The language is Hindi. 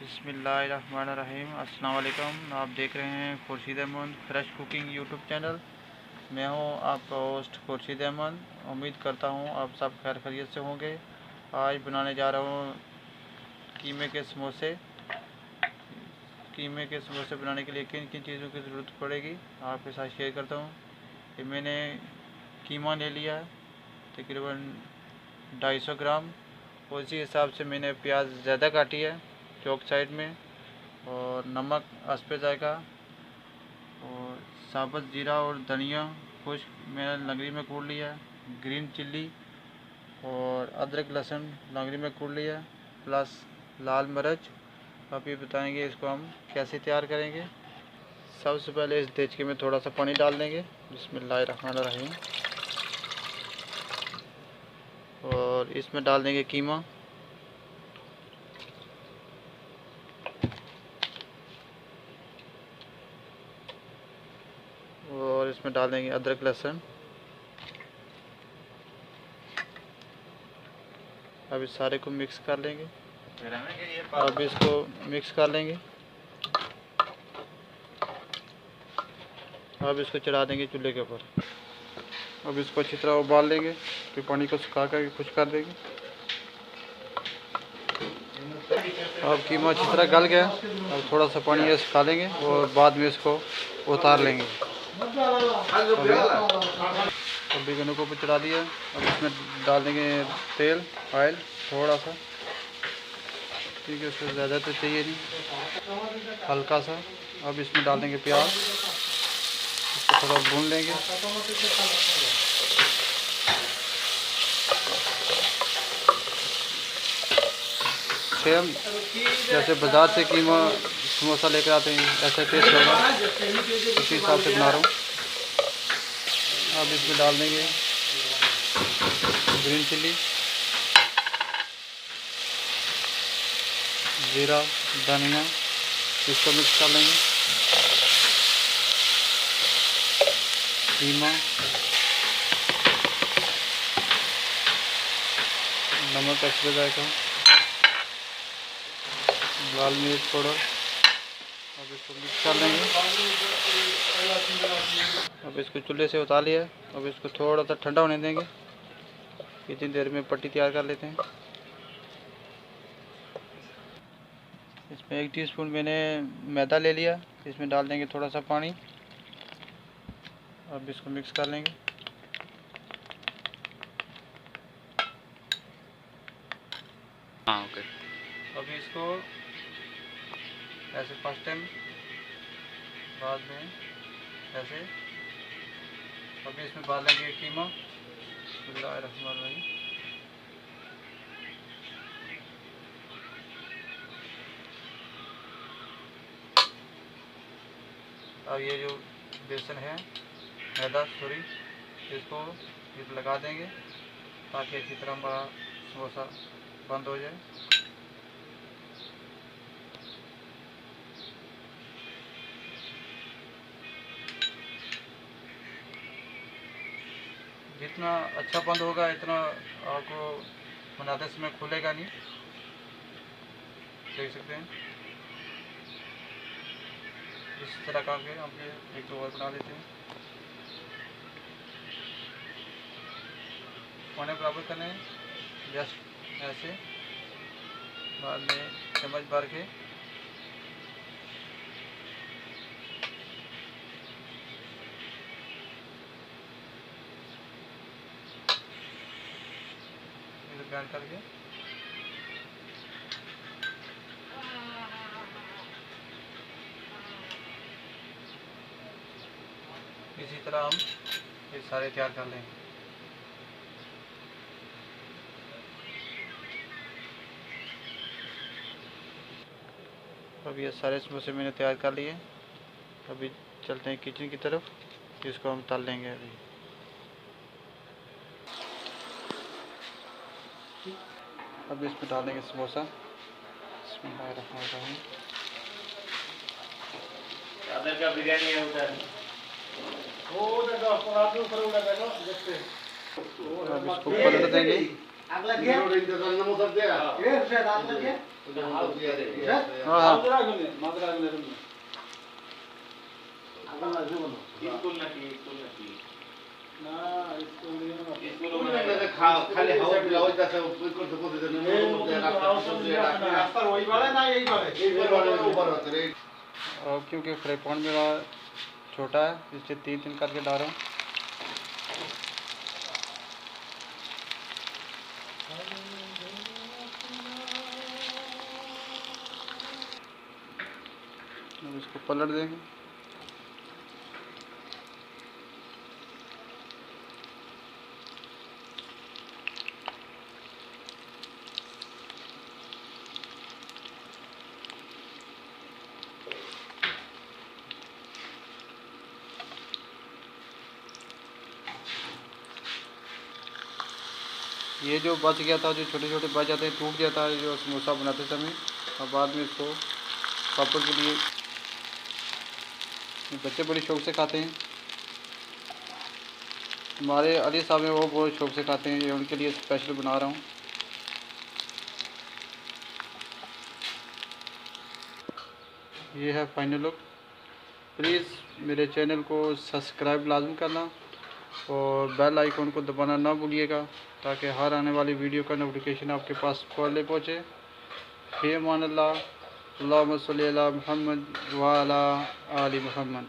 बिस्मिल्लाहिर्रहमानिर्रहीम। अस्सलाम वालेकुम। आप देख रहे हैं Khurshid Ahmad fresh cooking YouTube channel. मैं हूं आपका होस्ट खुर्शीद अहमद। उम्मीद करता हूं आप सब खैर खैरियत से होंगे। आज बनाने जा रहा हूं कीमे के समोसे। कीमे के समोसे बनाने के लिए किन किन चीज़ों की ज़रूरत पड़ेगी आपके साथ शेयर करता हूं। ये मैंने कीमा ले लिया है तकरीबन 250 ग्राम। उसी हिसाब से मैंने प्याज ज़्यादा काटी है चौक साइड में, और नमक अस्पे जायका, और साबुत जीरा और धनिया खुश्क मैंने लंगड़ी में कूट लिया, ग्रीन चिल्ली और अदरक लहसुन लंगड़ी में कूट लिया, प्लस लाल मिर्च। अब ये बताएंगे इसको हम कैसे तैयार करेंगे। सबसे पहले इस देचके में थोड़ा सा पानी डाल देंगे। बिस्मिल्लाहिर्रहमानिर्रहीम। और इसमें डाल देंगे कीमा, और इसमें डाल देंगे अदरक लहसुन। अब इस सारे को मिक्स कर लेंगे। अब इसको मिक्स कर लेंगे। अब इसको चढ़ा देंगे चूल्हे के ऊपर। अब इसको अच्छी तरह उबाल लेंगे, फिर पानी को सुखा कर खुश कर देंगे। अब कीमा अच्छी तरह गल गया। अब थोड़ा सा पानी ये सुखा लेंगे और बाद में इसको उतार लेंगे। अब बैगनों को ऊपर चढ़ा दिया। अब इसमें डाल देंगे तेल, ऑयल थोड़ा सा, ठीक है, उससे ज़्यादा तो चाहिए नहीं, हल्का सा। अब इसमें डाल देंगे प्याज, इसको थोड़ा भून लेंगे। सेम जैसे बाज़ार से कीमा समोसा लेकर आते हैं ऐसा टेस्ट होगा, उसी हिसाब से बना रहा हूँ। अब इसमें डाल देंगे ग्रीन चिल्ली, जीरा, धनिया, इसको मिक्स कर लेंगे। कीमा, नमक अच्छे जाएगा, लाल मिर्च पाउडर। अब इसको मिक्स कर लेंगे। अब इसको चूल्हे से उतार लिया। अब इसको थोड़ा सा ठंडा होने देंगे। इतनी देर में पट्टी तैयार कर लेते हैं। इसमें 1 टीस्पून मैंने मैदा ले लिया, इसमें डाल देंगे थोड़ा सा पानी। अब इसको मिक्स कर लेंगे। हाँ, ओके। अभी इसको ऐसे फर्स्ट टाइम, बाद में ऐसे। अभी इसमें डालेंगे कीमा। बिस्मिल्लाहिर्रहमानिर्रहीम। अब ये जो बेसन है, मैदा सॉरी, इसको इस लगा देंगे ताकि अच्छी तरह हमारा समोसा बंद हो जाए। जितना अच्छा बंद होगा इतना आपको बनाते समय खुलेगा नहीं, देख सकते हैं। इस तरह का हम एक दो और बना देते हैं। पानी बराबर करने हैं, जस्ट ऐसे, बाद में चम्मच भर के ग्राइंड करके इसी तरह हम ये सारे तैयार कर लेंगे। अब ये सारे समोसे मैंने तैयार कर लिए। अभी चलते हैं किचन की तरफ, जिसको हम तल लेंगे। अब इसमें डाल देंगे समोसा। बिस्मिल्लाहिर्रहमानिर्रहीम। का बिरयानी है उधर। अब इसको पलट देंगे। हाँ हाँ खाली हवा ब्लाउज जैसे बिल्कुल तो बोलते हैं रास्ता वही वाला ना यही वाला ऊपर होते रे। और क्योंकि फ्राई पैन मेरा छोटा है इसलिए 3-3 करके डाल रहा हूँ। अब इसको पलट देंगे। ये जो बच गया था, जो छोटे छोटे बच जाते हैं, टूट जाता है जो समोसा बनाते समय, और बाद में इसको पापड़ के लिए बच्चे बड़ी शौक से खाते हैं। हमारे अली साहब हैं, वो बहुत शौक से खाते हैं, ये उनके लिए स्पेशल बना रहा हूँ। ये है फाइनल लुक। प्लीज़ मेरे चैनल को सब्सक्राइब लाजम करना और बेल आइकन को दबाना ना भूलिएगा, ताकि हर आने वाली वीडियो का नोटिफिकेशन आपके पास पहले पहुँचे। फ़ी अमान अल्लाह, अल्लाहुम्मा सल्ली अला मुहम्मद व अला आलि मुहम्मद।